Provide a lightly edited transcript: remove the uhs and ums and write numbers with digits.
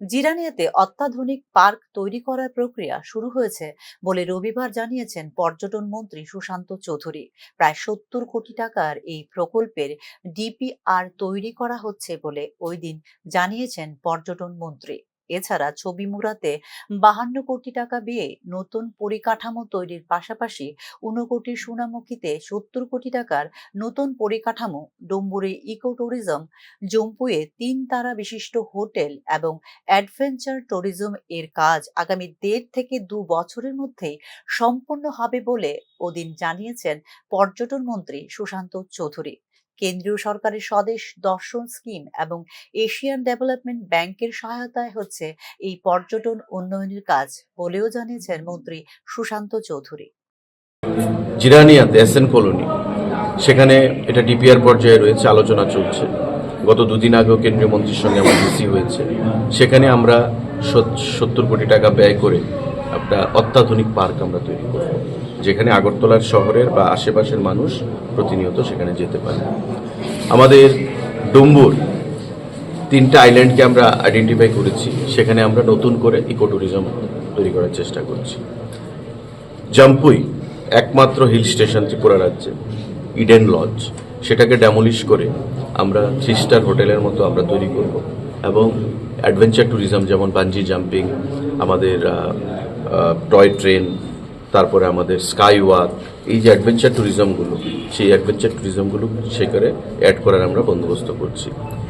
জিরানিয়াতে অত্যাধুনিক পার্ক তৈরি করার প্রক্রিয়া শুরু হয়েছে বলে রবিবার জানিয়েছেন পর্যটন মন্ত্রী সুশান্ত চৌধুরী। প্রায় 70 কোটি টাকার এই প্রকল্পের ডিপিআর তৈরি করা হচ্ছে বলে ওই দিন জানিয়েছেন পর্যটন মন্ত্রী। এছাড়া ছবি মুড়াতে 52 কোটি টাকা ব্যয়ে নতুন পরিকাঠামো তৈরির পাশাপাশি 59 সোনামুখীতে 70 কোটি টাকার নতুন পরিকাঠামো, ডুম্বুরি ইকো ট্যুরিজম, জম্পুয়ে 3 তারা বিশিষ্ট হোটেল এবং অ্যাডভেঞ্চার ট্যুরিজম এর কাজ আগামী 1.5 থেকে 2 বছরের মধ্যেই সম্পন্ন হবে বলে ওদিন জানিয়েছেন পর্যটন মন্ত্রী সুশান্ত চৌধুরী। কেন্দ্রীয় সরকারের স্বদেশ দর্শন স্কিম এবং এশিয়ান ডেভেলপমেন্ট ব্যাংকের সহায়তায় হচ্ছে এই পর্যটন উন্নয়নের কাজ বলেও জানিয়েছেন মন্ত্রী সুশান্ত চৌধুরী। জিরানিয়াতে এসএন কলোনি, সেখানে এটা ডিপিআর পর্যায়ে রয়েছে, আলোচনা চলছে। গত দুদিন আগেও কেন্দ্রীয় মন্ত্রীর সঙ্গে আমার ডিসি হয়েছে। সেখানে আমরা 70 কোটি টাকা ব্যয় করে একটা অত্যাধুনিক পার্ক আমরা তৈরি করব, যেখানে আগরতলার শহরের বা আশেপাশের মানুষ প্রতিনিয়ত সেখানে যেতে পারে। আমাদের ডুম্বুর 3টা আইল্যান্ডকে আমরা আইডেন্টিফাই করেছি, সেখানে আমরা নতুন করে ইকো ট্যুরিজম তৈরি করার চেষ্টা করছি। জাম্পুই একমাত্র হিল স্টেশন ত্রিপুরা রাজ্যে, ইডেন লজ, সেটাকে ড্যামোলিশ করে আমরা 3 স্টার হোটেলের মতো আমরা তৈরি করব। এবং অ্যাডভেঞ্চার ট্যুরিজম যেমন বাঞ্জি জাম্পিং, আমাদের টয় ট্রেন, তারপরে আমাদের স্কাই ওয়াক, এই যে অ্যাডভেঞ্চার ট্যুরিজমগুলো, সেই অ্যাডভেঞ্চার ট্যুরিজমগুলো সেখানে অ্যাড করার আমরা বন্দোবস্ত করছি।